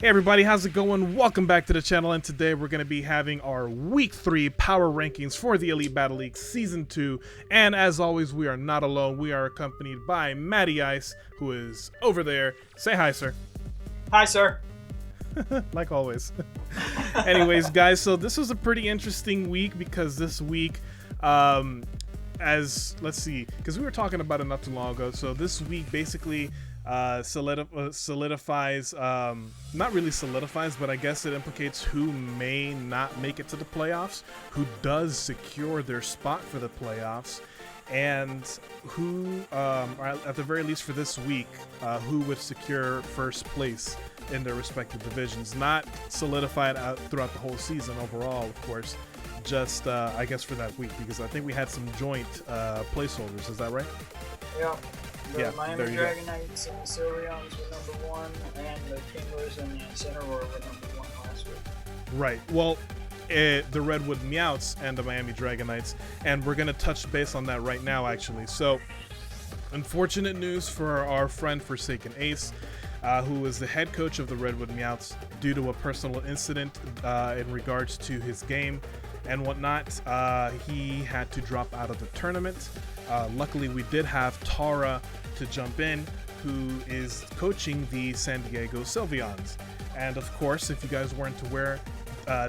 Hey everybody, how's it going? Welcome back to the channel, and today we're going to be having our Week 3 Power Rankings for the Elite Battle League Season 2. And as always, we are not alone. We are accompanied by MattyIce, who is over there. Say hi, sir. Hi, sir. Like always. Anyways, guys, so this was a pretty interesting week because this week, let's see, because we were talking about it not too long ago. So this week basically solidifies, not really solidifies, but I guess it implicates who may not make it to the playoffs, who does secure their spot for the playoffs, and who, or at the very least for this week, who would secure first place in their respective divisions. Not solidified out throughout the whole season overall, of course, just I guess for that week, because I think we had some joint placeholders. Is that right? Yeah. The Yeah, Miami Dragon Knights and the Sylveons were #1, and the Kinglers and the Center were #1 last week. Right. Well, the Redwood Meowths and the Miami Dragon Knights, and we're going to touch base on that right now, actually. So, unfortunate news for our friend Forsaken Ace, who is the head coach of the Redwood Meowths, due to a personal incident in regards to his game and whatnot. He had to drop out of the tournament. Luckily, we did have Tara to jump in, who is coaching the San Diego Sylveons. And of course, if you guys weren't aware,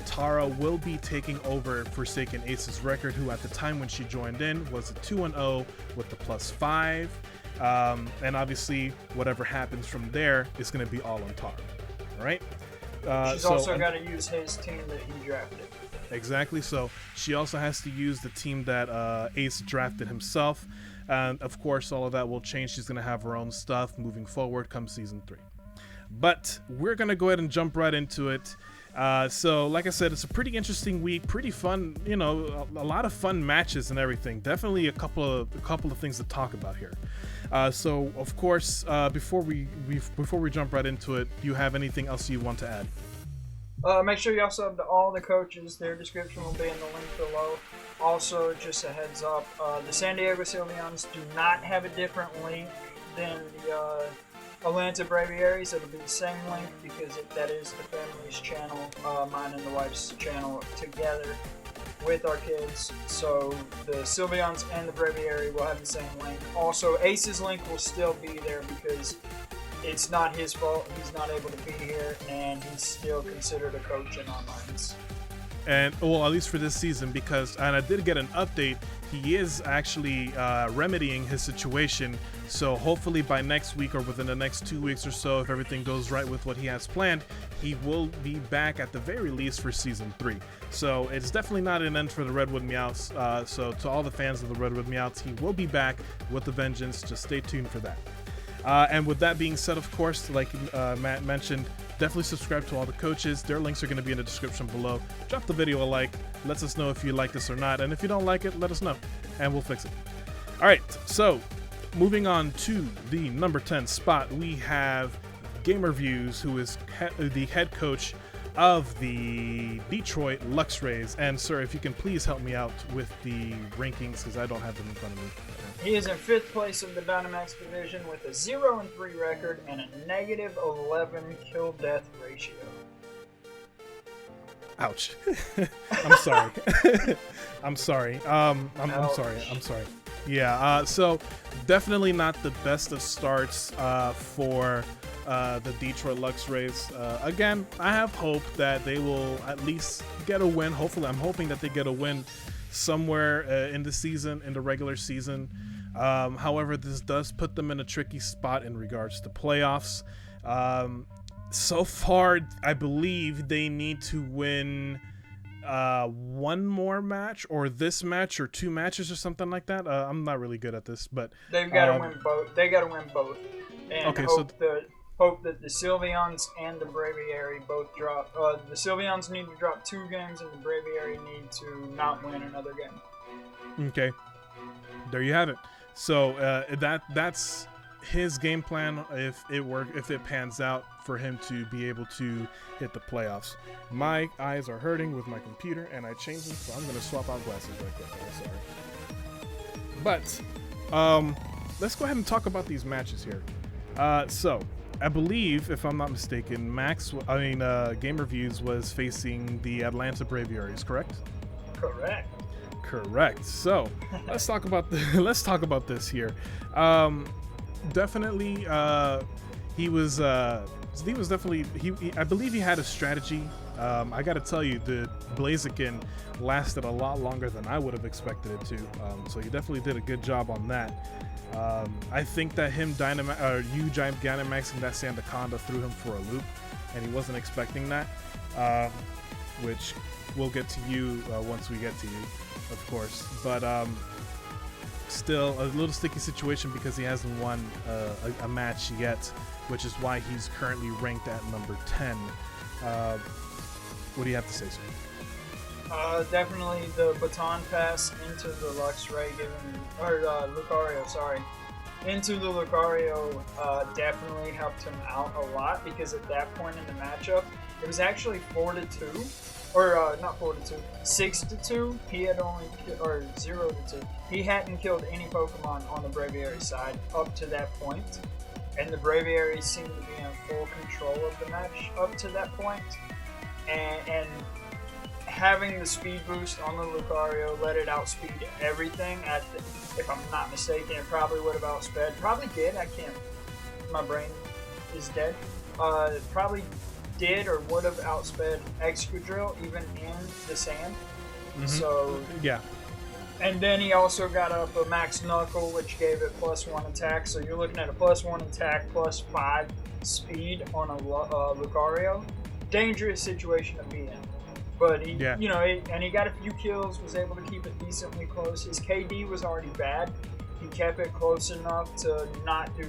Tara will be taking over Forsaken Ace's record, who at the time when she joined in was a 2-0 with the +5. And obviously, whatever happens from there is going to be all on Tara. All right? She's also got to use his team that he drafted. Exactly. So she also has to use the team that Ace drafted himself. And of course, all of that will change. She's going to have her own stuff moving forward come Season 3. But we're going to go ahead and jump right into it. So like I said, it's a pretty interesting week, pretty fun, you know, a lot of fun matches and everything. Definitely a couple of things to talk about here. So of course, before we jump right into it, do you have anything else you want to add? Make sure you also have all the coaches. Their description will be in the link below. Also, just a heads up, the San Diego Sylveons do not have a different link than the Atlanta Braviaries. It'll be the same link because that is the family's channel, mine and the wife's channel together with our kids. So the Sylveons and the Braviary will have the same link. Also, Ace's link will still be there because it's not his fault. He's not able to be here, and he's still considered a coach in our minds. And well, at least for this season, because, and I did get an update, he is actually remedying his situation. So hopefully by next week or within the next 2 weeks or so, if everything goes right with what he has planned, he will be back at the very least for Season 3. So it's definitely not an end for the Redwood Meowths. So to all the fans of the Redwood Meowths, he will be back with a vengeance. Just stay tuned for that. And with that being said, of course, like Matt mentioned, definitely subscribe to all the coaches. Their links are going to be in the description below. Drop the video a like. Lets us know if you like this or not. And if you don't like it, let us know, and we'll fix it. All right, so moving on to the number 10 spot, we have Gamer Views, who is the head coach of the Detroit Lux Rays. And sir, if you can please help me out with the rankings, because I don't have them in front of me. He is in 5th place in the Dynamax division with a 0-3 record and a -11 kill-death ratio. Ouch. I'm sorry. I'm sorry. I'm sorry. Yeah, so definitely not the best of starts for the Detroit Lux Rays. Again, I have hope that they will at least get a win. Hopefully, I'm hoping that they get a win somewhere in the season, in the regular season. However, this does put them in a tricky spot in regards to playoffs. So far, I believe they need to win one more match, or this match, or 2 matches, or something like that. I'm not really good at this, but they've got to win both. They got to win both, and okay, hope that the Sylveons and the Braviary both drop. The Sylveons need to drop 2 games, and the Braviary need to not win another game. Okay, there you have it. So that's his game plan if it pans out for him to be able to hit the playoffs. My eyes are hurting with my computer, and I changed them, so I'm going to swap out glasses right quick. I'm sorry. But let's go ahead and talk about these matches here. So I believe, if I'm not mistaken, Game Reviews was facing the Atlanta Braviaries, correct? Correct. So let's talk about this here. Definitely, he was definitely I believe he had a strategy. I got to tell you, the Blaziken lasted a lot longer than I would have expected it to. So he definitely did a good job on that. I think that you Gigantamaxing that Sandaconda threw him for a loop, and he wasn't expecting that, which we'll get to you once we get to you, of course. But still a little sticky situation because he hasn't won a match yet, which is why he's currently ranked at number 10. What do you have to say, sir? Definitely the baton pass into the Luxray Lucario, into the Lucario definitely helped him out a lot, because at that point in the matchup, it was actually 4-2, or not 4-2, 6-2. He had only, or 0-2. He hadn't killed any Pokemon on the Braviary side up to that point, and the Braviary seemed to be in full control of the match up to that point, and having the speed boost on the Lucario let it outspeed everything. If I'm not mistaken, it probably would have outsped. Probably did. My brain is dead. Probably did or would have outsped Excadrill even in the sand. Mm-hmm. So yeah. And then he also got up a Max Knuckle, which gave it +1 attack. So you're looking at a +1 attack, +5 speed on a Lucario. Dangerous situation to be in. But he, and he got a few kills, was able to keep it decently close. His KD was already bad. He kept it close enough to not do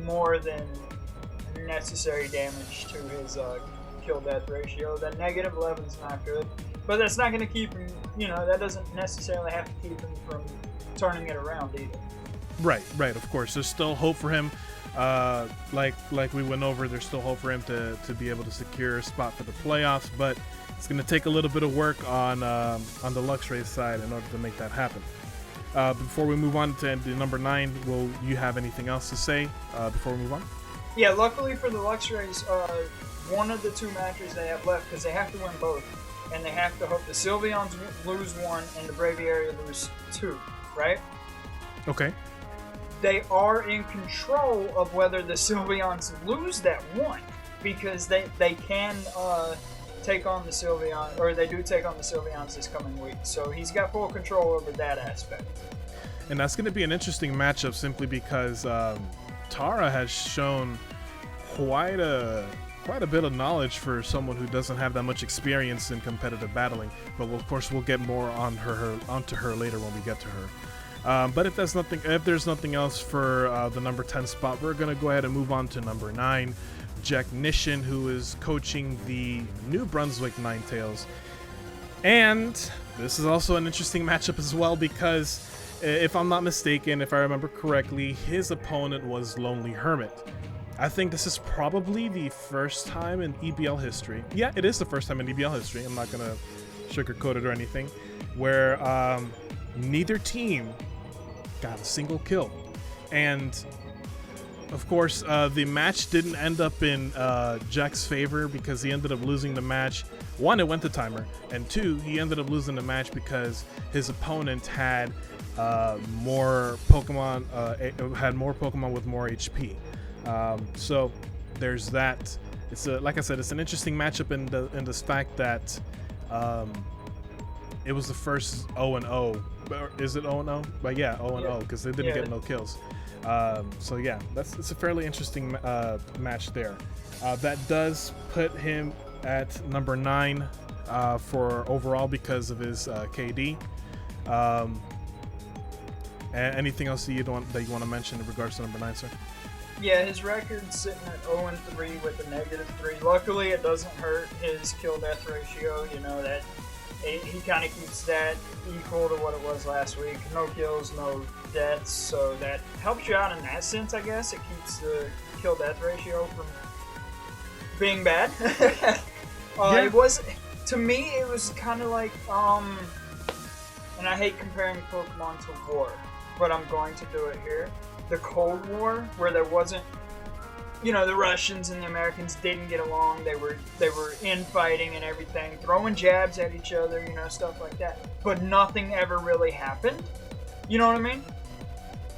more than necessary damage to his kill death ratio. That -11 is not good, but that's not going to keep him. That doesn't necessarily have to keep him from turning it around either. Right. Of course, there's still hope for him. Like we went over, there's still hope for him to be able to secure a spot for the playoffs, but it's going to take a little bit of work on the Luxray side in order to make that happen. Before we move on to the number 9, will you have anything else to say before we move on? Yeah, luckily for the Luxrays, one of the 2 matches they have left, because they have to win both, and they have to hope the Sylveons lose 1 and the Braviary lose 2, right? Okay. They are in control of whether the Sylveons lose that 1, because they can take on the Sylveon, or they do take on the Sylveons this coming week. So he's got full control over that aspect. And that's going to be an interesting matchup simply because Tara has shown quite a bit of knowledge for someone who doesn't have that much experience in competitive battling. But of course, we'll get more onto her later when we get to her. But if there's nothing else for the number 10 spot, we're going to go ahead and move on to number 9, Jechnician, who is coaching the New Brunswick Ninetales. And this is also an interesting matchup as well, because if I'm not mistaken, if I remember correctly, his opponent was Lonely Hermit. I think this is probably the first time in EBL history. Yeah, it is the first time in EBL history. I'm not going to sugarcoat it or anything, where neither team got a single kill. And of course, the match didn't end up in Jack's favor, because he ended up losing the match. 1, it went to timer, and 2, he ended up losing the match because his opponent had more Pokemon with more HP. So there's that. It's like I said, it's an interesting matchup in the fact that it was the first 0-0. Is it 0-0? But yeah, 0-0, because they didn't get no kills. So yeah, it's a fairly interesting match there. That does put him at number 9 for overall because of his KD. Anything else that you want to mention in regards to number 9, sir? Yeah, his record's sitting at 0-3 with a -3. Luckily, it doesn't hurt his kill death ratio. That he kind of keeps that equal to what it was last week. No kills, no deaths, so that helps you out in that sense, I guess. It keeps the kill death ratio from being bad. It was, to me, it was kind of like, and I hate comparing Pokemon to war, but I'm going to do it here. The Cold War, where there wasn't the Russians and the Americans didn't get along. They were infighting and everything, throwing jabs at each other, stuff like that. But nothing ever really happened. You know what I mean?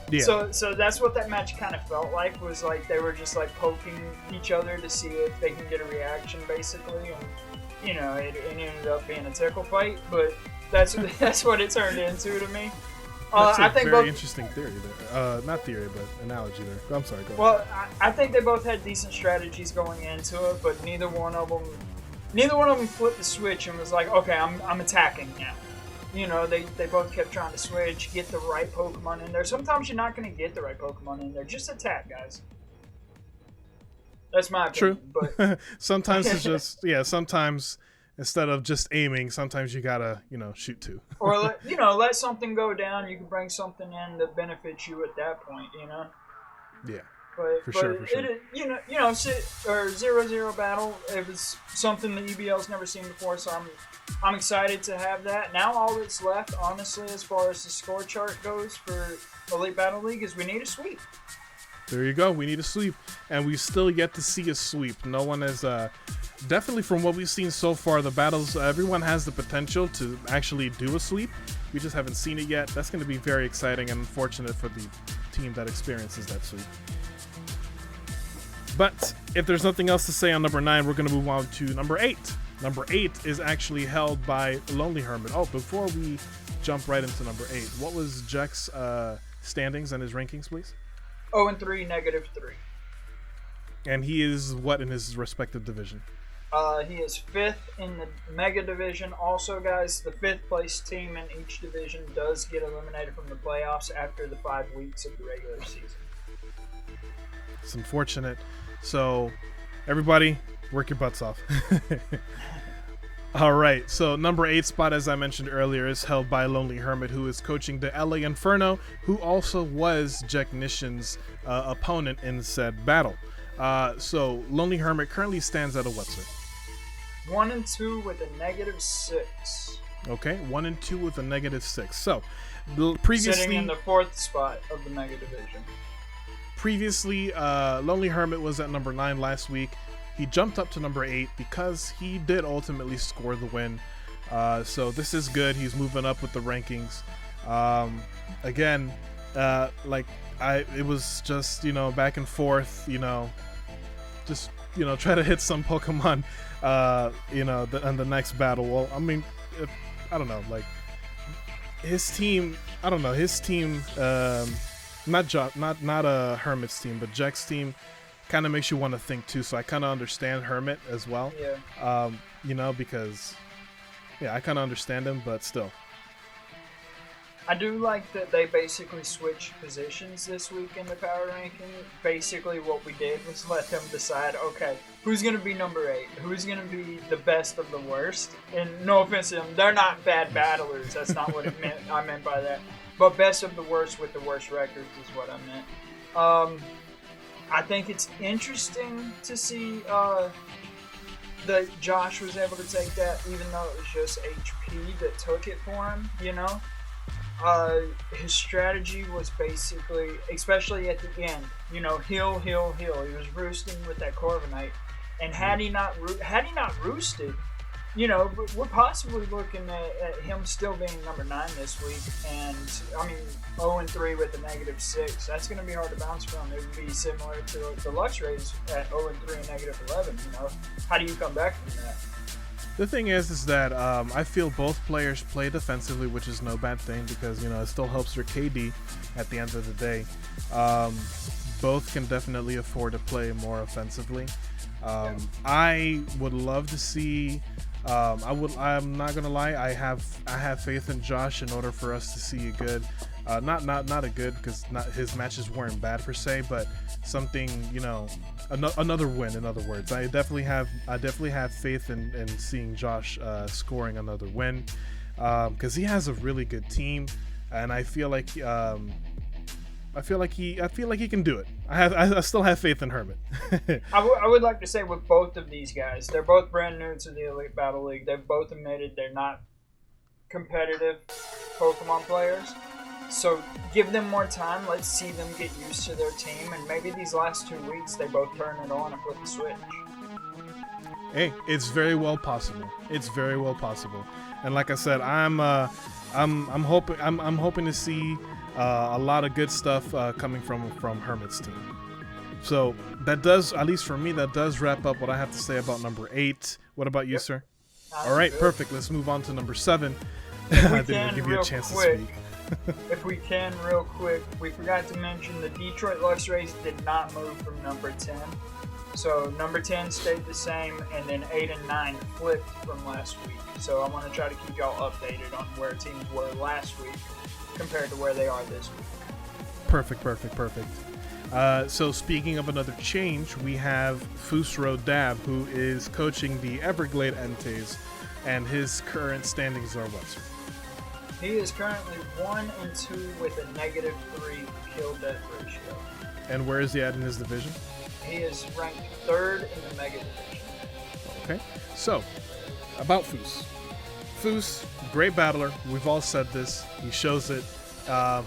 Yeah. So that's what that match kind of felt like. Was like they were just like poking each other to see if they can get a reaction, basically. And it ended up being a tickle fight. But that's what it turned into to me. That's I think very interesting theory there. Not theory, but analogy there. I'm sorry. Go ahead. Well, I think they both had decent strategies going into it, but neither one of them flipped the switch and was like, okay, I'm attacking now. They both kept trying to switch, get the right Pokemon in there. Sometimes you're not going to get the right Pokemon in there. Just attack, guys. That's my opinion. True. But sometimes it's just sometimes instead of just aiming, sometimes you gotta shoot too. Or let something go down. You can bring something in that benefits you at that point. Yeah. But For sure. It 0-0 battle. It was something the EBL's never seen before, so I'm excited to have that. Now all that's left, honestly, as far as the score chart goes for Elite Battle League, is we need a sweep. There you go. We need a sweep, and we still yet to see a sweep. No one has. Definitely, from what we've seen so far, the battles, everyone has the potential to actually do a sweep. We just haven't seen it yet. That's going to be very exciting and unfortunate for the team that experiences that sweep. But if there's nothing else to say on number 9, we're going to move on to number 8. Number 8 is actually held by Lonely Hermit. Oh, before we jump right into number 8, what was Jek's standings and his rankings, please? 0-3, -3. And he is what in his respective division? He is 5th in the Mega Division. Also, guys, the 5th place team in each division does get eliminated from the playoffs after the 5 weeks of the regular season. It's unfortunate. So, everybody, work your butts off. All right, so number 8 spot, as I mentioned earlier, is held by Lonely Hermit, who is coaching the LA Inferno, who also was Jechnician's opponent in said battle. So Lonely Hermit currently stands at a what, sir? 1-2 with a -6. Okay, 1-2 with a -6. So, previously sitting in the 4th spot of the Mega Division. Previously, Lonely Hermit was at number 9 last week. He jumped up to number 8 because he did ultimately score the win. So this is good. He's moving up with the rankings. Again, it was just back and forth. Just try to hit some Pokemon. In the next battle. Well, I mean, I don't know. Like his team. I don't know. His team. Not Hermit's team, but Jek's team. Kind of makes you want to think too, so I kind of understand Hermit as well. Yeah. Because I kind of understand him, but still. I do like that they basically switched positions this week in the power ranking. Basically, what we did was let them decide, okay, who's going to be number 8? Who's going to be the best of the worst? And no offense to them, they're not bad battlers. That's not what I meant by that. But best of the worst with the worst records is what I meant. I think it's interesting to see that Josh was able to take that, even though it was just HP that took it for him, His strategy was basically, especially at the end, heal. He was roosting with that Corviknight. And had he not roosted, we're possibly looking at him still being number 9 this week. And, 0-3 with a -6. That's going to be hard to bounce from. It would be similar to the Luxrays at 0-3 and -11, How do you come back from that? The thing is that I feel both players play defensively, which is no bad thing because, it still helps their KD at the end of the day. Both can definitely afford to play more offensively. I would love to see... I'm not gonna lie. I have faith in Josh in order for us to see a good, not a good, because his matches weren't bad per se, but something another win. In other words, I definitely have faith in seeing Josh scoring another win, because he has a really good team, and I feel like he can do it. I still have faith in Hermit. I would like to say with both of these guys, they're both brand new to the Elite Battle League. They've both admitted they're not competitive Pokemon players. So give them more time. Let's see them get used to their team, and maybe these last 2 weeks they both turn it on and flip the switch. Hey, it's very well possible. It's very well possible. And like I said, I'm hoping to see a lot of good stuff coming from Hermit's team. So that does, at least for me, that does wrap up what I have to say about number 8. What about you, sir? All right, perfect. Let's move on to number 7. I didn't even give you a chance to speak. If we can, real quick, we forgot to mention the Detroit Lux Rays did not move from number 10. So number 10 stayed the same, and then 8 and 9 flipped from last week. So I want to try to keep y'all updated on where teams were last week compared to where they are this week. Perfect. So speaking of another change, we have Fus-Ro-Dab, who is coaching the Everglade Entes, and his current standings are what, sir? He is currently 1 and 2 with a -3 kill-death ratio. And where is he at in his division? He is ranked 3rd in the Mega Division. Okay, so about Fus. Fus, great battler. We've all said this. He shows it.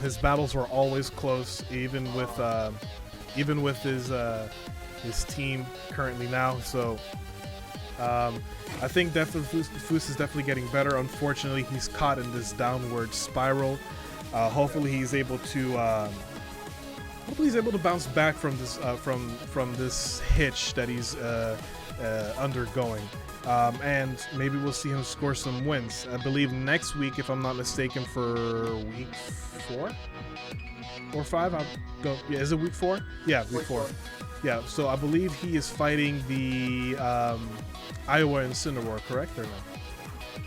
His battles were always close, even with his team currently now. So I think definitely Fus is definitely getting better. Unfortunately, he's caught in this downward spiral. Hopefully, he's able to bounce back from this from this hitch that he's undergoing. And maybe we'll see him score some wins. I believe next week, if I'm not mistaken, for week 4 or 5. Yeah, is it week 4? Yeah, week 4. Yeah, so I believe he is fighting the Iowa Incineroar, correct or no?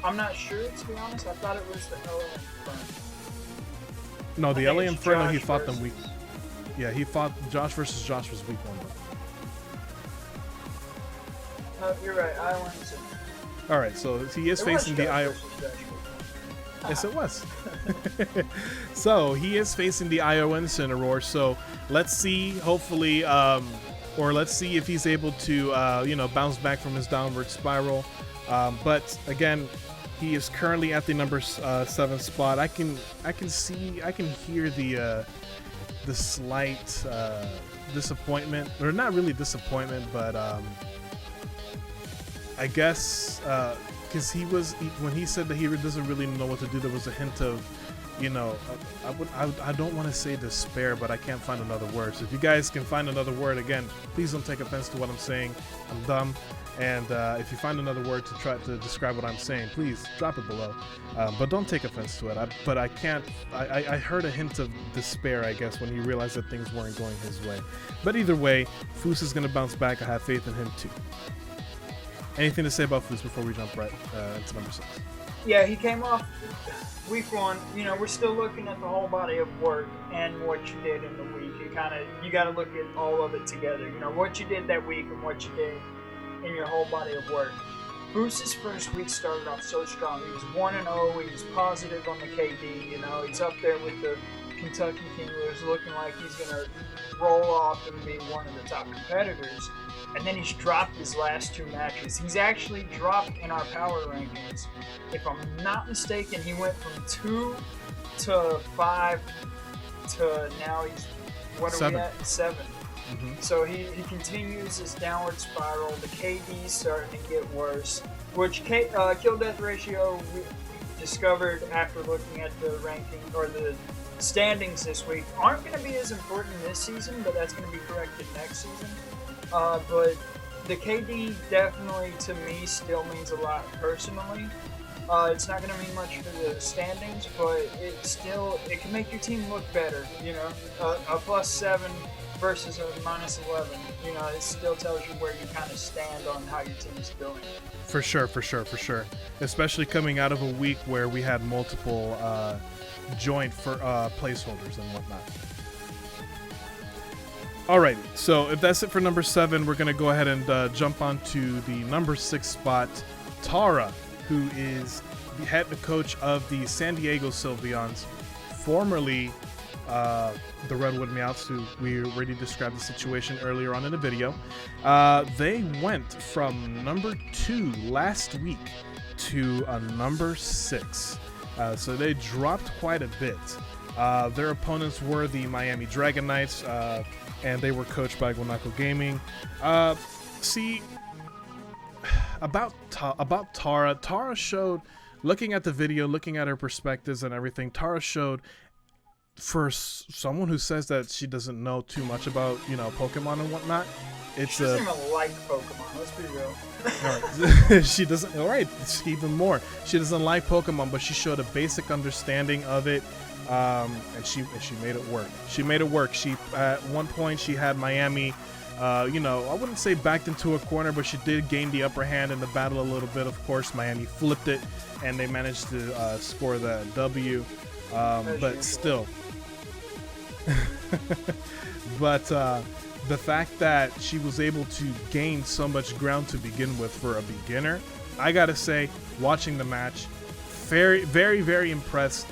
I'm not sure, to be honest. I thought it was the LA Inferno. No, the LA Inferno, he fought them week. Yeah, he fought Josh versus Josh was week 1. No, you're right. Iowa Incineroar. All right, so he is facing the Iowa. Yes, it was. So he is facing the Iowa Incineroar. So let's see, hopefully, or let's see if he's able to, bounce back from his downward spiral. But again, he is currently at the number 7 spot. I can hear the slight disappointment, or not really disappointment, but I guess because when he said that he doesn't really know what to do, there was a hint of, I don't want to say despair, but I can't find another word. So if you guys can find another word, again, please don't take offense to what I'm saying. I'm dumb, and if you find another word to try to describe what I'm saying, please drop it below. But don't take offense to it. I heard a hint of despair, I guess, when he realized that things weren't going his way. But either way, Fus is going to bounce back. I have faith in him too. Anything to say about Fus before we jump right into number 6? Yeah, he came off week 1. We're still looking at the whole body of work and what you did in the week. You got to look at all of it together. What you did that week and what you did in your whole body of work. Fus's first week started off so strong. He was 1-0. He was positive on the KD. He's up there with the Kentucky Kinglers, looking like he's gonna roll off and be one of the top competitors. And then he's dropped his last 2 matches. He's actually dropped in our power rankings. If I'm not mistaken, he went from 2 to 5 to now he's, what are 7. we at? 7. Mm-hmm. So he continues his downward spiral. The KD's starting to get worse, which kill death ratio we discovered after looking at the ranking or the standings this week aren't going to be as important this season, but that's going to be corrected next season. But the KD definitely, to me, still means a lot personally. It's not going to mean much for the standings, but it can make your team look better. A +7 versus a -11. It still tells you where you kind of stand on how your team's doing. For sure. Especially coming out of a week where we had multiple joint for placeholders and whatnot. Alright, so if that's it for number 7, we're going to go ahead and jump on to the number 6 spot, Tara, who is the head coach of the San Diego Sylveons, formerly the Redwood Meowths, who we already described the situation earlier on in the video. They went from number 2 last week to a number 6. So they dropped quite a bit. Their opponents were the Miami Dragon Knights, and they were coached by Guanaco Gaming. See, about Tara showed, looking at the video, looking at her perspectives and everything, Tara showed, for someone who says that she doesn't know too much about, Pokemon and whatnot, she doesn't even like Pokemon, let's be real. Right. She doesn't, alright, even more. She doesn't like Pokemon, but she showed a basic understanding of it, and she made it work. She made it work. She, at one point, she had Miami, I wouldn't say backed into a corner, but she did gain the upper hand in the battle a little bit. Of course, Miami flipped it, and they managed to score that W, but still. But the fact that she was able to gain so much ground to begin with for a beginner, I gotta say, watching the match, very, very, very impressed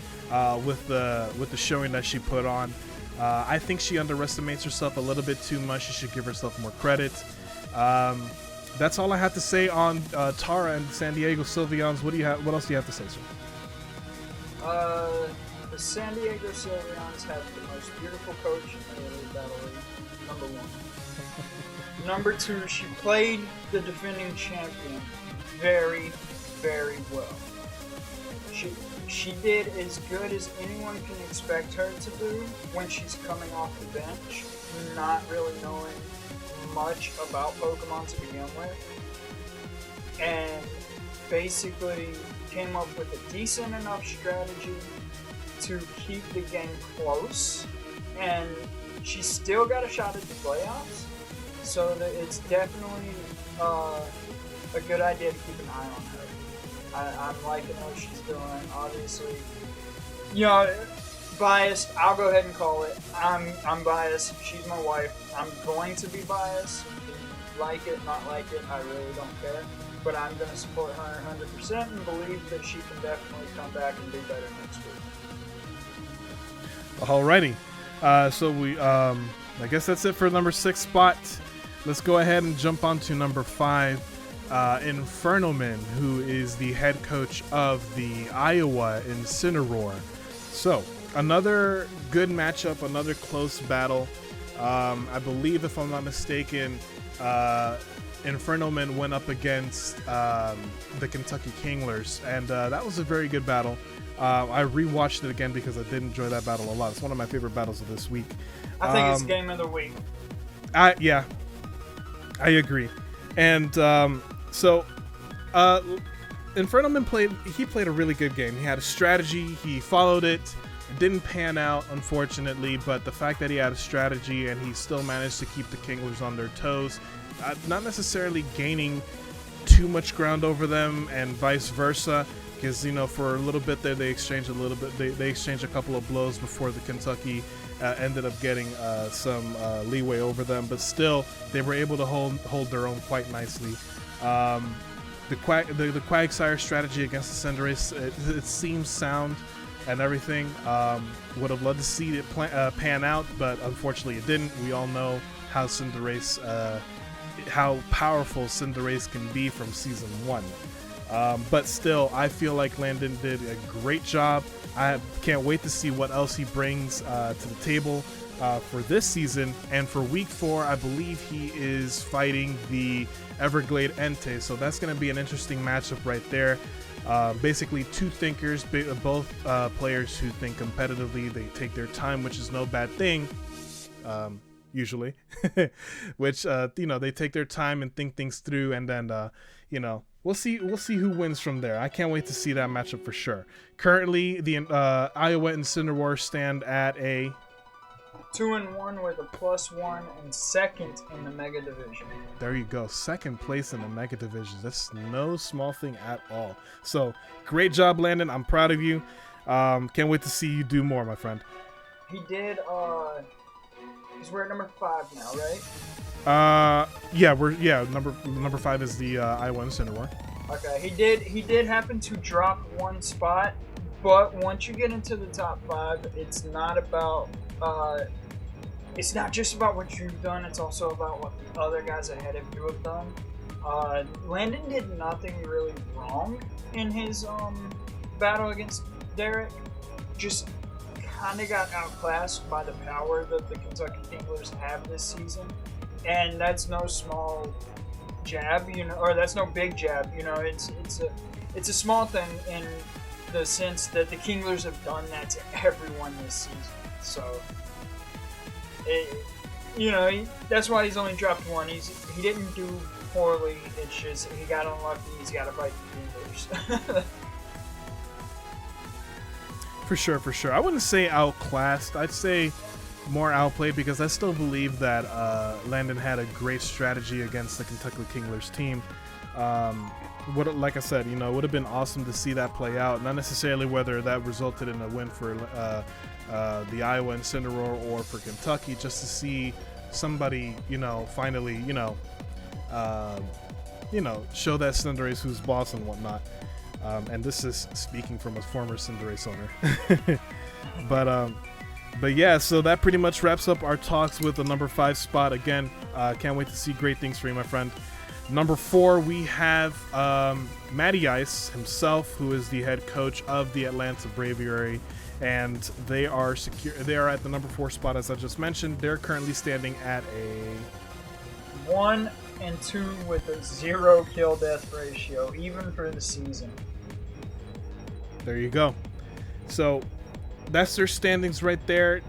with the showing that she put on. I think she underestimates herself a little bit too much. She should give herself more credit. That's all I have to say on Tara and San Diego Sylveons. What else do you have to say, sir? The San Diego Sylveons have the most beautiful coach in the Elite Battle League, number one. Number two, she played the defending champion very, very well. She did as good as anyone can expect her to do when she's coming off the bench, not really knowing much about Pokemon to begin with, and basically came up with a decent enough strategy to keep the game close, and she's still got a shot at the playoffs, so that it's definitely a good idea to keep an eye on her. I'm liking what she's doing, obviously. Biased, I'll go ahead and call it. I'm biased. She's my wife. I'm going to be biased. Like it, not like it, I really don't care. But I'm going to support her 100% and believe that she can definitely come back and do better next week. Alrighty. So we, I guess that's it for number 6 spot. Let's go ahead and jump on to number 5. Infernomen, who is the head coach of the Iowa Incineroar. So, another good matchup, another close battle. I believe, if I'm not mistaken, Infernomen went up against the Kentucky Kinglers, and that was a very good battle. I rewatched it again because I did enjoy that battle a lot. It's one of my favorite battles of this week. I think it's game of the week. Yeah, I agree. And Infernomen played a really good game. He had a strategy, he followed it. It didn't pan out, unfortunately, but the fact that he had a strategy and he still managed to keep the Kinglers on their toes, not necessarily gaining too much ground over them, and vice versa, because for a little bit there they exchanged they exchanged a couple of blows before the Kentucky ended up getting some leeway over them, but still they were able to hold their own quite nicely. The Quagsire strategy against the Cinderace, it seems sound and everything. Would have loved to see it pan out, but unfortunately it didn't. We all know how Cinderace, how powerful Cinderace can be from season 1. But still, I feel like Landon did a great job. I can't wait to see what else he brings to the table for this season. And for week 4, I believe he is fighting the Everglade Entei, so that's going to be an interesting matchup right there. Basically, two thinkers, both players who think competitively. They take their time, which is no bad thing, usually. Which they take their time and think things through, and then we'll see who wins from there. I can't wait to see that matchup for sure. Currently, the Iowa Incineroar stand at a 2-1 with a +1 and second in the Mega Division. There you go, second place in the Mega Division. That's no small thing at all. So great job, Landon. I'm proud of you. Can't wait to see you do more, my friend. He did. Because we're at number 5 now, right? Number 5 is the Iowa Incineroar. Okay, he did happen to drop one spot, but once you get into the top 5, it's not about it's not just about what you've done, it's also about what the other guys ahead of you have done. Landon did nothing really wrong in his battle against Derek, just kind of got outclassed by the power that the Kentucky Kinglers have this season, and that's no small jab, or that's no big jab. It's a small thing in the sense that the Kinglers have done that to everyone this season. So, that's why he's only dropped one. He didn't do poorly. It's just he got unlucky. He's got to bite the Kinglers. For sure. I wouldn't say outclassed. I'd say more outplayed, because I still believe that Landon had a great strategy against the Kentucky Kinglers team. Like I said, it would have been awesome to see that play out. Not necessarily whether that resulted in a win for the Iowa Incineroar or for Kentucky, just to see somebody, finally, show that Cinderace who's boss and whatnot. And this is speaking from a former Cinderace owner. But yeah, so that pretty much wraps up our talks with the number 5 spot. Again, can't wait to see great things for you, my friend. Number 4, we have MattyIce himself, who is the head coach of the Atlanta Braviary, and they are secure. They are at the number 4 spot, as I just mentioned. They're currently standing at a 1-2 with a 0 kill death ratio, even for the season. There you go. So that's their standings right there.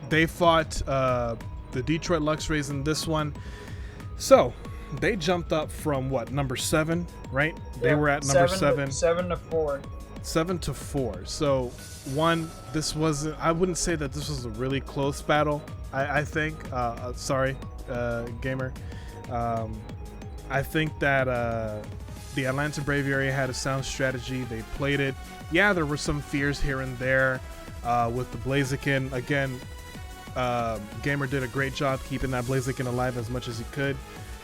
They fought the Detroit Luxrays in this one. So they jumped up from number 7, right? They were at number 7. 7 to 4. 7 to 4. So this wasn't. I wouldn't say that this was a really close battle. I think. Sorry, gamer. I think that the Atlanta Braviary had a sound strategy. They played it. Yeah, there were some fears here and there with the Blaziken. Again, Gamer did a great job keeping that Blaziken alive as much as he could.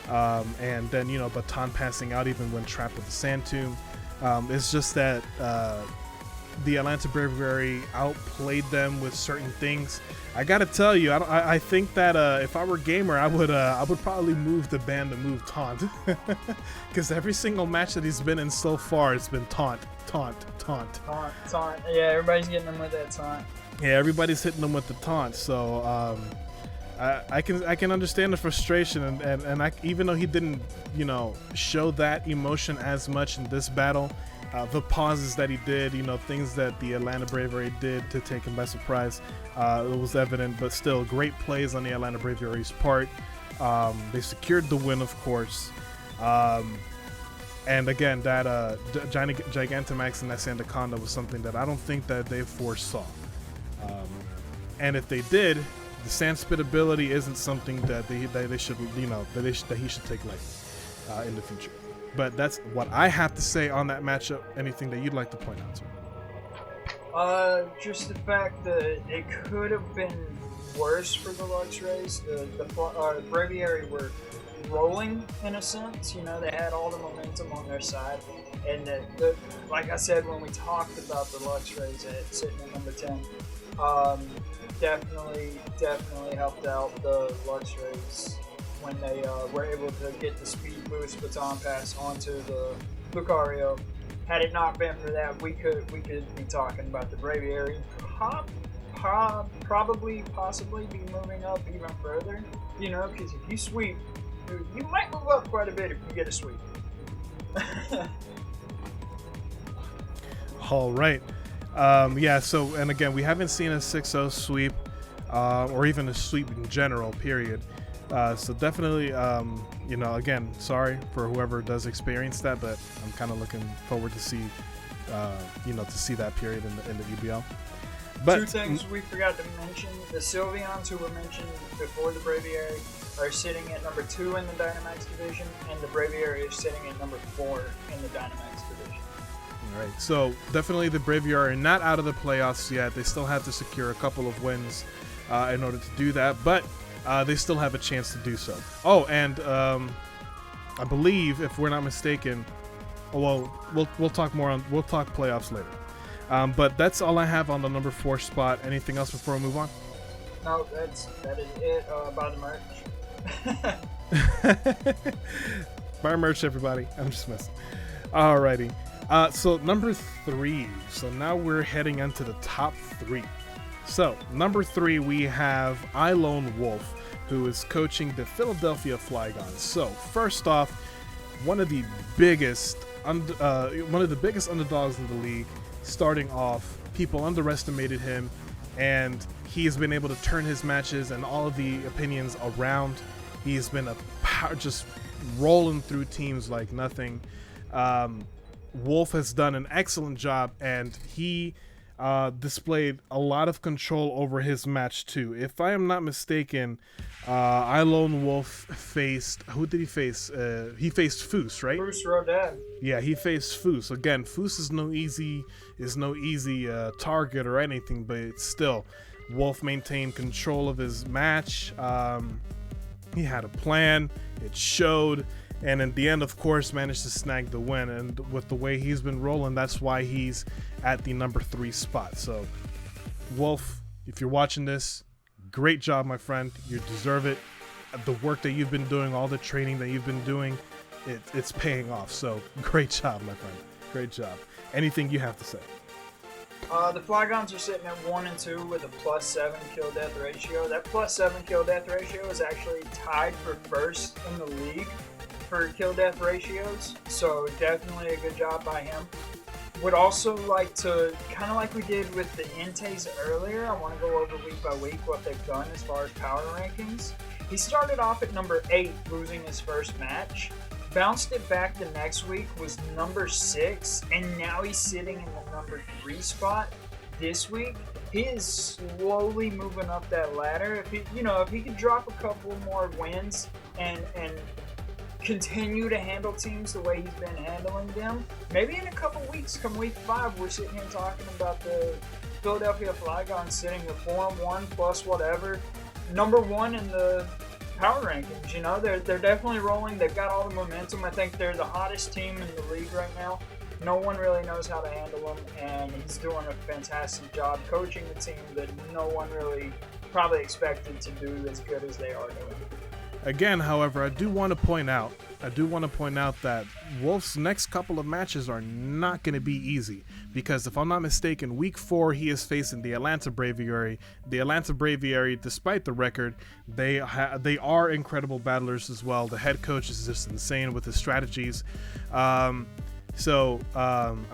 And then, baton passing out even when trapped with the Sand Tomb. It's just that the Atlanta Braviary outplayed them with certain things. I gotta tell you, I think that if I were Gamer, I would probably move the ban to move Taunt, because every single match that he's been in so far, it's been Taunt. Yeah, everybody's getting him with that Taunt. Yeah, everybody's hitting them with the Taunt. So I can understand the frustration, and even though he didn't show that emotion as much in this battle, the pauses that he did, things that the Atlanta Braviary did to take him by surprise, it was evident. But still, great plays on the Atlanta Braviary's part. They secured the win, of course. And again, that Gigantamax and that Sandaconda was something that I don't think that they foresaw. And if they did, the Sand Spit ability isn't something that they should, that he should take lightly in the future. But that's what I have to say on that matchup. Anything that you'd like to point out to? Just the fact that it could have been worse for the Luxrays. The Braviary were rolling in a sense. They had all the momentum on their side, and like I said when we talked about the Luxrays sitting at number 10, definitely helped out the Luxrays when they were able to get the speed boost baton pass onto the Lucario. Had it not been for that, we could be talking about the Braviary possibly be moving up even further. Because if you sweep, you might move up quite a bit if you get a sweep. All right. Yeah, so, and again, we haven't seen a 6-0 sweep, or even a sweep in general, period. So definitely, again, sorry for whoever does experience that, but I'm kind of looking forward to see, to see that period in the EBL. But 2 things we forgot to mention: the Sylveons, who were mentioned before the Braviary, are sitting at number 2 in the Dynamax division, and the Braviary is sitting at number 4 in the Dynamax division. All right, so definitely the Braviary are not out of the playoffs yet. They still have to secure a couple of wins in order to do that, but they still have a chance to do so. Oh, and I believe, if we're not mistaken, we'll talk playoffs later. But that's all I have on the number 4 spot. Anything else before we move on? No, that is it about the merch. Buy merch, everybody. I'm just messing. Alrighty. So number 3. So now we're heading into the top 3. So number 3, we have iLoneWolf, who is coaching the Philadelphia Flygons. So first off, one of the biggest underdogs in the league. Starting off, people underestimated him, and he's been able to turn his matches and all of the opinions around. He's been just rolling through teams like nothing. Wolf has done an excellent job, and he displayed a lot of control over his match too. If I am not mistaken, iLoneWolf faced, who did he face? He faced Fus, right? Fus-Ro-Dab. Yeah, he faced Fus. Again, Fus is no easy target or anything, but still, Wolf maintained control of his match. He had a plan. It showed. And in the end, of course, managed to snag the win. And with the way he's been rolling, that's why he's at the number 3 spot. So, Wolf, if you're watching this, great job, my friend. You deserve it. The work that you've been doing, all the training that you've been doing, it's paying off. So, great job, my friend. Great job. Anything you have to say? The Flygons are sitting at 1-2 with a +7 kill-death ratio. That +7 kill-death ratio is actually tied for first in the league for kill-death ratios, so definitely a good job by him. Would also like to, kind of like we did with the Intes earlier, I want to go over week by week what they've done as far as power rankings. He started off at number 8, losing his first match. Bounced it back the next week, was number 6, and now he's sitting in the number 3 spot this week. He is slowly moving up that ladder. If he could drop a couple more wins and continue to handle teams the way he's been handling them, maybe in a couple weeks, come week 5, we're sitting here talking about the Philadelphia Flygons sitting at 4-1 plus whatever, number 1 in the power rankings. You know, they're definitely rolling. They've got all the momentum. I think they're the hottest team in the league right now. No one really knows how to handle them, and he's doing a fantastic job coaching the team that no one really probably expected to do as good as they are doing. Again, however, I do want to point out that Wolf's next couple of matches are not going to be easy, because if I'm not mistaken, week 4 he is facing the Atlanta Braviary. The Atlanta Braviary, despite the record, they are incredible battlers as well. The head coach is just insane with his strategies. I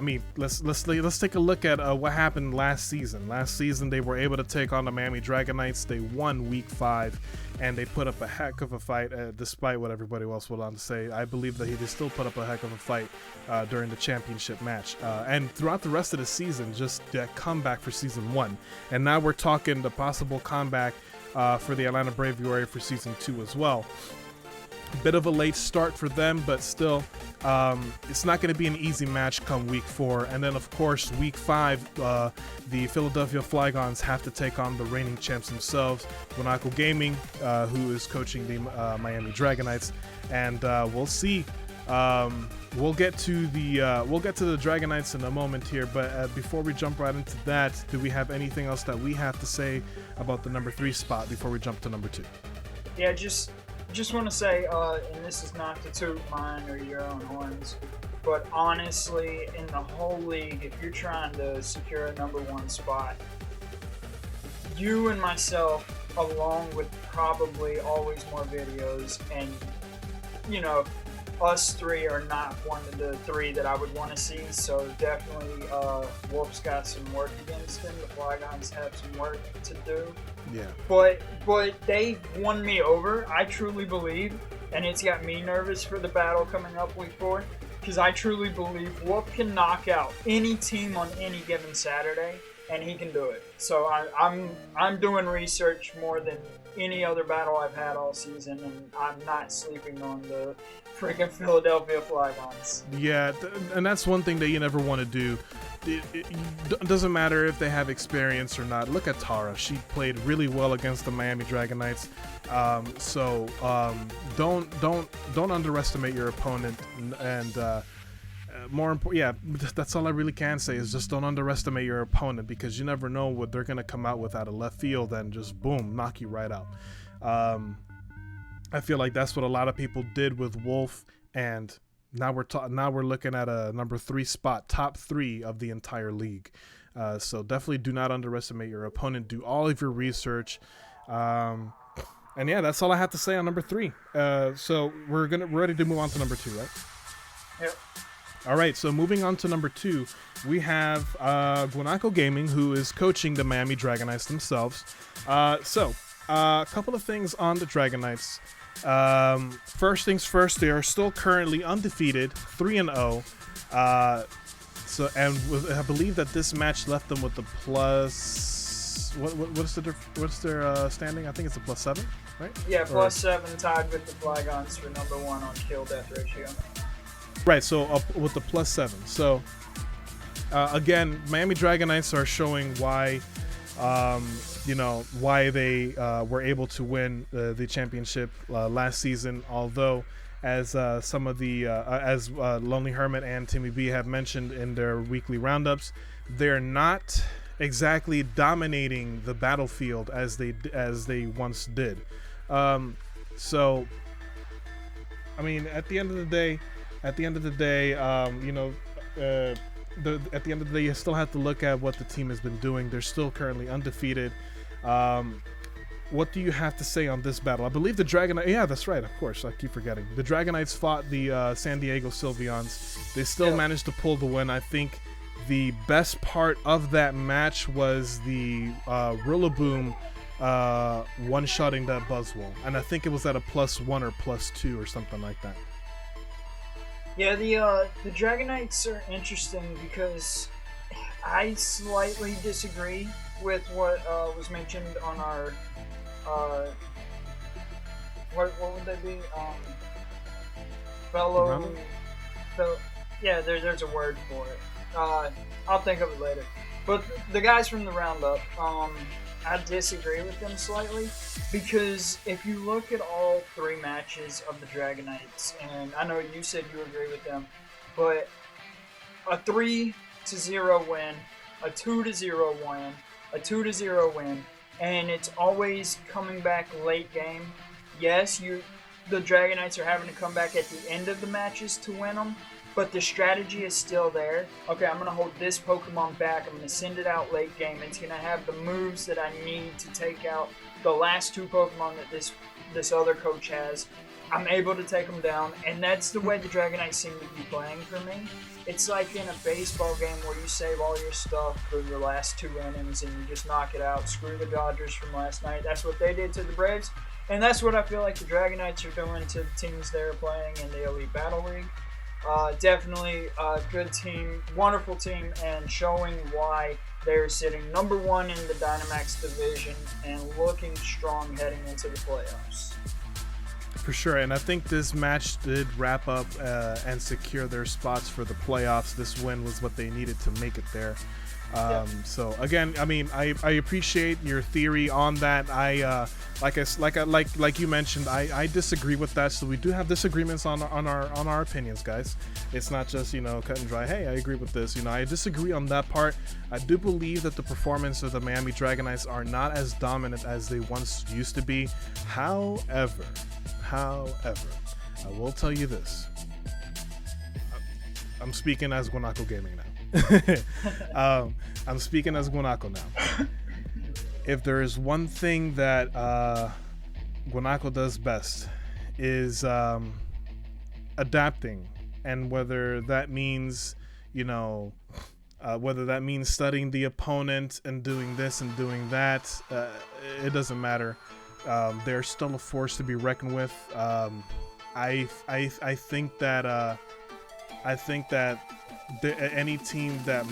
mean, let's take a look at what happened last season. Last season, they were able to take on the Miami Dragonites. They won week 5, and they put up a heck of a fight, despite what everybody else went on to say. I believe that they still put up a heck of a fight during the championship match. And throughout the rest of the season, just that comeback for season 1. And now we're talking the possible comeback for the Atlanta Braviary for season 2 as well. Bit of a late start for them, but still, it's not going to be an easy match come week 4. And then, of course, week 5, the Philadelphia Flygons have to take on the reigning champs themselves, Monaco Gaming, who is coaching the Miami Dragonites. And we'll see. We'll get to the Dragonites in a moment here, but before we jump right into that, do we have anything else that we have to say about the number 3 spot before we jump to number 2? Yeah, just want to say, and this is not to toot mine or your own horns, but honestly, in the whole league, if you're trying to secure a number 1 spot, you and myself, along with probably always more videos, and, you know, us 3 are not one of the 3 that I would want to see, so definitely Wolf's got some work against him. The Flygons have some work to do. Yeah. But they won me over, I truly believe, and it's got me nervous for the battle coming up week 4, because I truly believe Wolf can knock out any team on any given Saturday, and he can do it. So I'm doing research more than any other battle I've had all season, and I'm not sleeping on the freaking Philadelphia Flygons. Yeah, and that's one thing that you never want to do. It doesn't matter if they have experience or not. Look at Tara; she played really well against the Miami Dragonites. Don't underestimate your opponent, and more important, yeah, that's all I really can say is just don't underestimate your opponent, because you never know what they're gonna come out with out of left field and just boom, knock you right out. I feel like that's what a lot of people did with Wolf, and now we're looking at a number 3 spot, top 3 of the entire league. So definitely do not underestimate your opponent. Do all of your research. And yeah, that's all I have to say on number 3. So we're ready to move on to number 2, right? Yep. All right, so moving on to number 2, we have Guanaco Gaming, who is coaching the Miami Dragon Knights themselves. So a couple of things on the Dragon Knights. First things first, they are still currently undefeated, 3-0. I believe that this match left them with the plus. What's their standing? I think it's a +7, right? Yeah, +7, tied with the Flagons for number 1 on kill death ratio. Right, so up with the +7. So again, Miami Dragon Knights are showing why, why they were able to win the championship last season. Although, as some of the as Lonely Hermit and TimmyB have mentioned in their weekly roundups, they're not exactly dominating the battlefield as they once did. So, I mean, at the end of the day, at the end of the day, you still have to look at what the team has been doing. They're still currently undefeated. What do you have to say on this battle? I believe the Dragon Knights... Yeah, that's right. Of course, I keep forgetting. The Dragon Knights fought the San Diego Sylveons. They still managed to pull the win. I think the best part of that match was the Rillaboom one-shotting that Buzzwole. And I think it was at a +1 or +2 or something like that. Yeah, the Dragon Knights are interesting because I slightly disagree with what was mentioned on our what would they be? Yeah, there's a word for it. I'll think of it later. But the guys from the roundup, I disagree with them slightly because if you look at all 3 matches of the Dragon Knights, and I know you said you agree with them, but a 3-0 win, a 2-0 win, a 2-0 win, and it's always coming back late game. Yes, the Dragon Knights are having to come back at the end of the matches to win them, but the strategy is still there. Okay, I'm going to hold this Pokemon back. I'm going to send it out late game. It's going to have the moves that I need to take out the last 2 Pokemon that this other coach has. I'm able to take them down, and that's the way the Dragon Knights seem to be playing for me. It's like in a baseball game where you save all your stuff for your last 2 innings and you just knock it out. Screw the Dodgers from last night. That's what they did to the Braves, and that's what I feel like the Dragon Knights are doing to the teams they're playing in the Elite Battle League. Definitely a good team, wonderful team, and showing why they're sitting number 1 in the Dynamax division and looking strong heading into the playoffs. For sure, and I think this match did wrap up and secure their spots for the playoffs. This win was what they needed to make it there. So again, I mean, I appreciate your theory on that. Like you mentioned, I disagree with that. So we do have disagreements on our opinions, guys. It's not just cut and dry. Hey, I agree with this. I disagree on that part. I do believe that the performance of the Miami Dragon Knights are not as dominant as they once used to be. However, I will tell you this. I'm speaking as Guanaco Gaming now. I'm speaking as Guanaco now. If there is one thing that Guanaco does best is adapting, and whether that means studying the opponent and doing this and doing that, it doesn't matter. They're still a force to be reckoned with. I think that any team that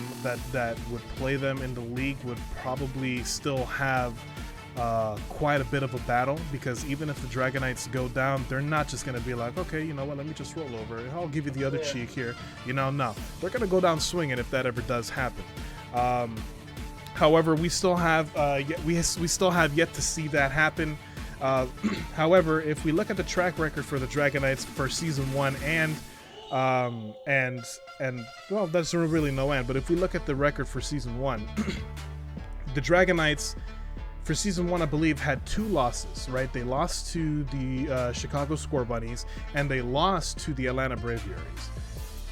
would play them in the league would probably still have quite a bit of a battle, because even if the Dragon Knights go down, they're not just going to be like, okay, you know what, let me just roll over. I'll give you the other cheek here. No. They're going to go down swinging if that ever does happen. However, we still have yet to see that happen. However, if we look at the track record for the Dragon Knights for season 1 and well, that's really no end, but if we look at the record for season 1, the Dragon Knights for season 1, I believe, had 2 losses, right? They lost to the Chicago Score Bunnies, and they lost to the Atlanta Braviaries.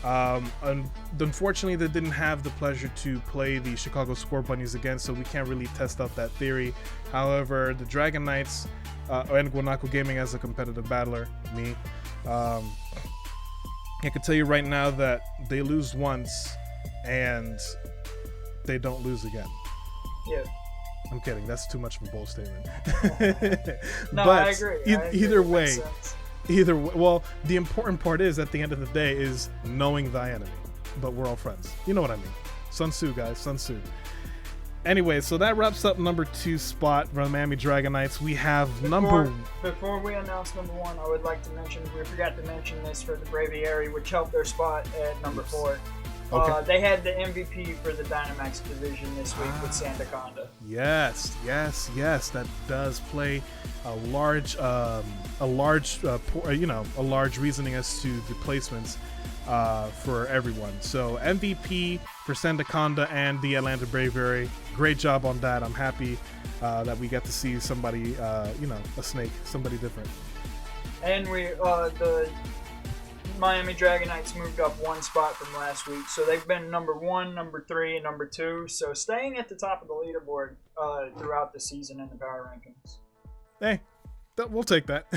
And unfortunately, they didn't have the pleasure to play the Chicago Score Bunnies again, so we can't really test out that theory. However, the Dragon Knights and Guanaco Gaming as a competitive battler, me, I can tell you right now that they lose once and they don't lose again. Yeah. I'm kidding. That's too much of a bold statement. No, but I agree. Either way, well, the important part is, at the end of the day, is knowing thy enemy. But we're all friends. You know what I mean. Sun Tzu, guys. Sun Tzu. Anyway, so that wraps up number 2 spot for the Miami Dragon Knights. We have Before we announce number 1, I would like to mention, we forgot to mention this for the Braviary, which helped their spot at number 4. Okay. They had the MVP for the Dynamax division this week with Sandaconda. Yes. That does play a large reasoning as to the placements for everyone. So MVP for Sandaconda and the Atlanta Braviary. Great job on that. I'm happy that we got to see somebody, a snake, somebody different. And the Miami Dragon Knights moved up 1 spot from last week, so they've been number 1, number 3, and number 2. So staying at the top of the leaderboard throughout the season in the power rankings. Hey, we'll take that.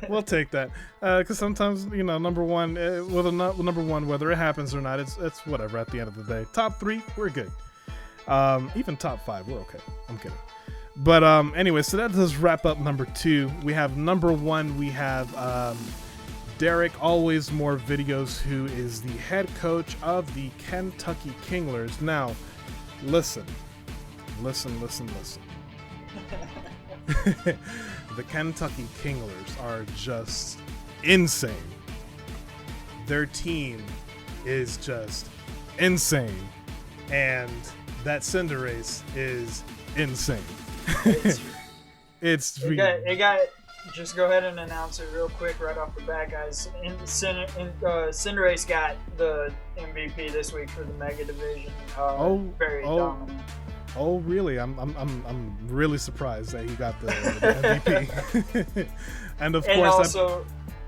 We'll take that because sometimes number 1 number 1, whether it happens or not, it's whatever. At the end of the day, top 3, we're good. Even top 5, we're okay. I'm kidding. But anyway, so that does wrap up number 2. We have number 1. We have Derek Always More Videos, who is the head coach of the Kentucky Kinglers. Now, listen. The Kentucky Kinglers are just insane. Their team is just insane. And that Cinderace is insane. It's just go ahead and announce it real quick right off the bat, guys. Cinderace got the MVP this week for the Mega Division. Very dominant. Oh, really? I'm really surprised that he got the MVP. and course, also,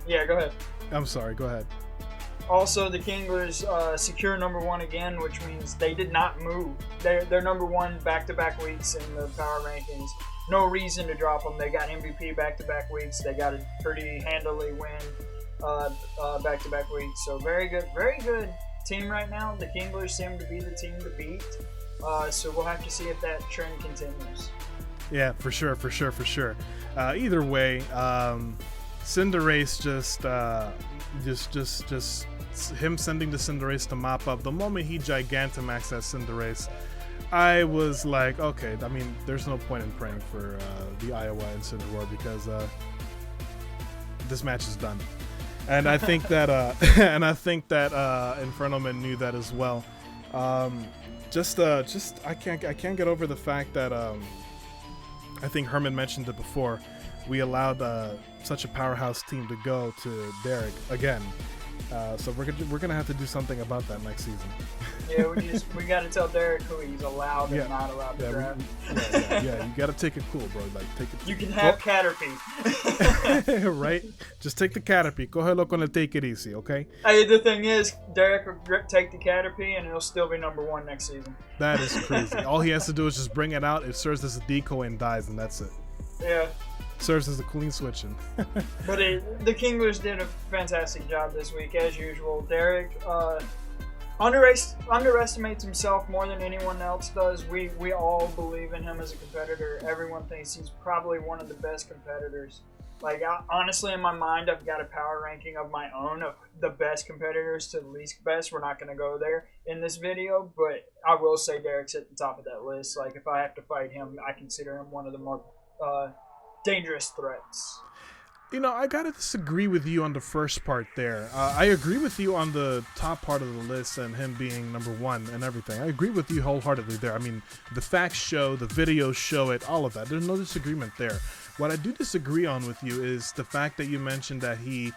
yeah, go ahead. I'm sorry. Go ahead. Also, the Kinglers secure number 1 again, which means they did not move. They're number 1 back-to-back weeks in the power rankings. No reason to drop them. They got MVP back-to-back weeks. They got a pretty handily win back-to-back weeks. So very good team right now. The Kinglers seem to be the team to beat. So we'll have to see if that trend continues. Yeah, for sure. Either way, Cinderace just him sending the Cinderace to mop up. The moment he Gigantamaxed that Cinderace, I was like, okay, I mean, there's no point in praying for the Iowa Incineroar because this match is done. And I think that Infernomen knew that as well. I can't get over the fact that I think Herman mentioned it before. We allowed such a powerhouse team to go to Derek again. So we're gonna have to do something about that next season. Yeah, we got to tell Derek who he's allowed and not allowed to draft. Yeah, you got to take it cool, bro. Like take it. You can have Caterpie. Right? Just take the Caterpie. Cógelo con el take it easy, okay? Hey, the thing is, Derek will take the Caterpie and it'll still be number 1 next season. That is crazy. All he has to do is just bring it out. It serves as a decoy and dies, and that's it. Yeah. Serves as a clean switching. But the Kinglers did a fantastic job this week, as usual. Derek underestimates himself more than anyone else does. We all believe in him as a competitor. Everyone thinks he's probably one of the best competitors. Like, honestly, in my mind, I've got a power ranking of my own of the best competitors to the least best. We're not going to go there in this video, but I will say Derek's at the top of that list. Like, if I have to fight him, I consider him one of the more dangerous threats. You know, I gotta disagree with you on the first part there. I agree with you on the top part of the list and him being number 1 and everything. I agree with you wholeheartedly there. I mean, the facts show, the videos show it, all of that. There's no disagreement there. What I do disagree on with you is the fact that you mentioned that he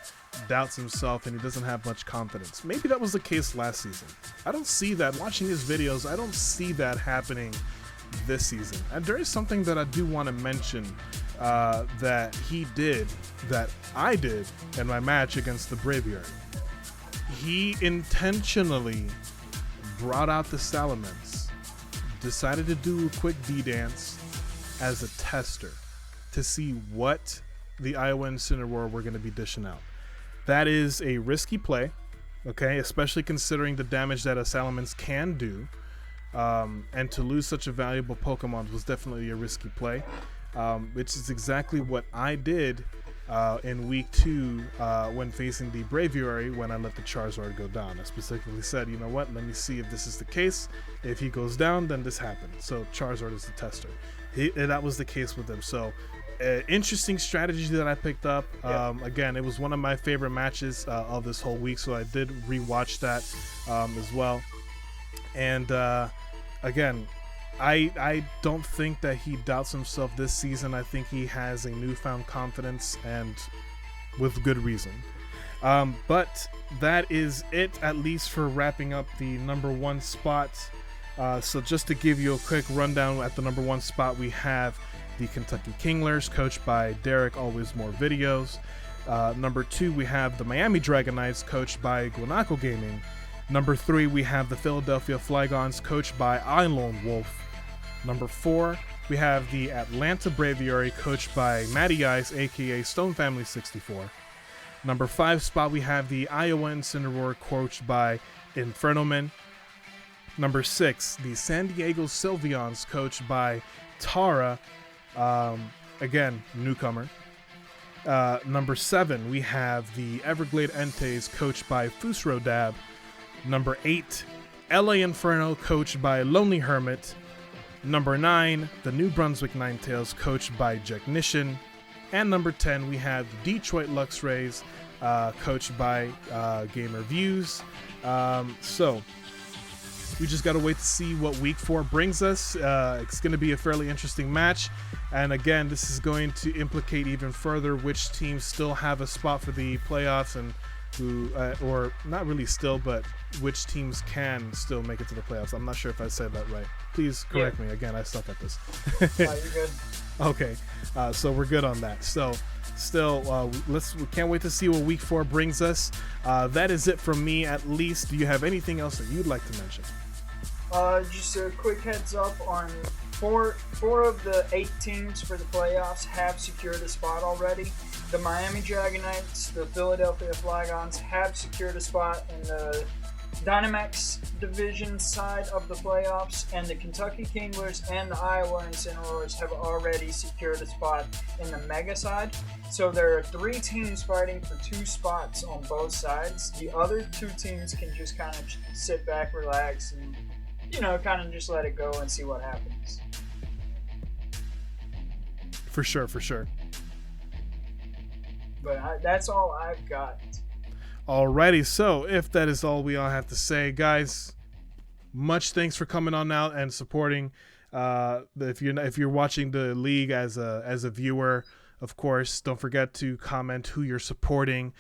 doubts himself and he doesn't have much confidence. Maybe that was the case last season. I don't see that. Watching his videos, I don't see that happening this season. And there is something that I do want to mention that he did, that I did in my match against the Braviary. He intentionally brought out the Salamence, decided to do a quick D-dance as a tester to see what the Iowa Incineroar were going to be dishing out. That is a risky play, okay, especially considering the damage that a Salamence can do. And to lose such a valuable Pokemon was definitely a risky play, which is exactly what I did in week 2 when facing the Braviary when I let the Charizard go down. I specifically said, you know what, let me see if this is the case. If he goes down, then this happened. So Charizard is the tester. And that was the case with him. So interesting strategy that I picked up. Again, it was one of my favorite matches of this whole week, so I did rewatch that as well. And again, I don't think that he doubts himself this season. I think he has a newfound confidence, and with good reason. But that is it, at least for wrapping up the number 1 spot. So just to give you a quick rundown, at the number 1 spot we have the Kentucky Kinglers, coached by Derek, always more videos. Number 2 we have the Miami Dragonites, coached by Guanaco Gaming. Number 3 we have the Philadelphia Flygons, coached by iLoneWolf. Number 4 we have the Atlanta Braviary, coached by MattyIce, aka Stone Family 64. Number 5 spot we have the Iowa Incineroar, coached by Infernomen. Number 6, the San Diego Sylveons, coached by Tara, again, newcomer. Number 7, we have the Everglade Entei, coached by Fus-Ro-Dab. Number 8, LA Inferno, coached by Lonely Hermit. Number 9, the New Brunswick Ninetales, coached by Jechnician. And number 10, we have the Detroit Luxrays, coached by Gamer Views. So we just got to wait to see what week 4 brings us. It's going to be a fairly interesting match. And again, this is going to implicate even further which teams still have a spot for the playoffs, and who, or not really still, but which teams can still make it to the playoffs. I'm not sure if I said that right. Please correct me. Again, I suck at this. You're good. Okay, so we're good on that. So still, we can't wait to see what week 4 brings us. That is it from me, at least. Do you have anything else that you'd like to mention? Just a quick heads up on four of the 8 teams for the playoffs have secured a spot already. The Miami Dragonites, the Philadelphia Flygons have secured a spot in the Dynamax division side of the playoffs, and the Kentucky Kinglers and the Iowa Incineroars have already secured a spot in the Mega side. So there are 3 teams fighting for 2 spots on both sides. The other 2 teams can just kind of sit back, relax, and kind of just let it go and see what happens. For sure, for sure. But that's all I've got. Alrighty, so if that is all we all have to say, guys, much thanks for coming on out and supporting. If you're watching the league as a viewer, of course, don't forget to comment who you're supporting.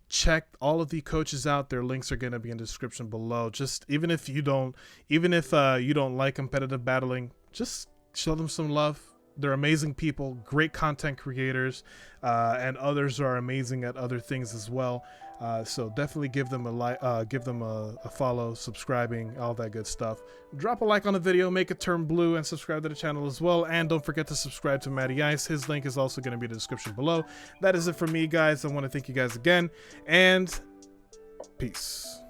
Check all of the coaches out. Their links are going to be in the description below. Just even if you don't like competitive battling, just show them some love. They're amazing people, great content creators, and others are amazing at other things as well. So definitely give them a follow, subscribing, all that good stuff. Drop a like on the video, make it turn blue, and subscribe to the channel as well. And don't forget to subscribe to MattyIce. His link is also going to be in the description below. That is it for me, guys. I want to thank you guys again, and peace.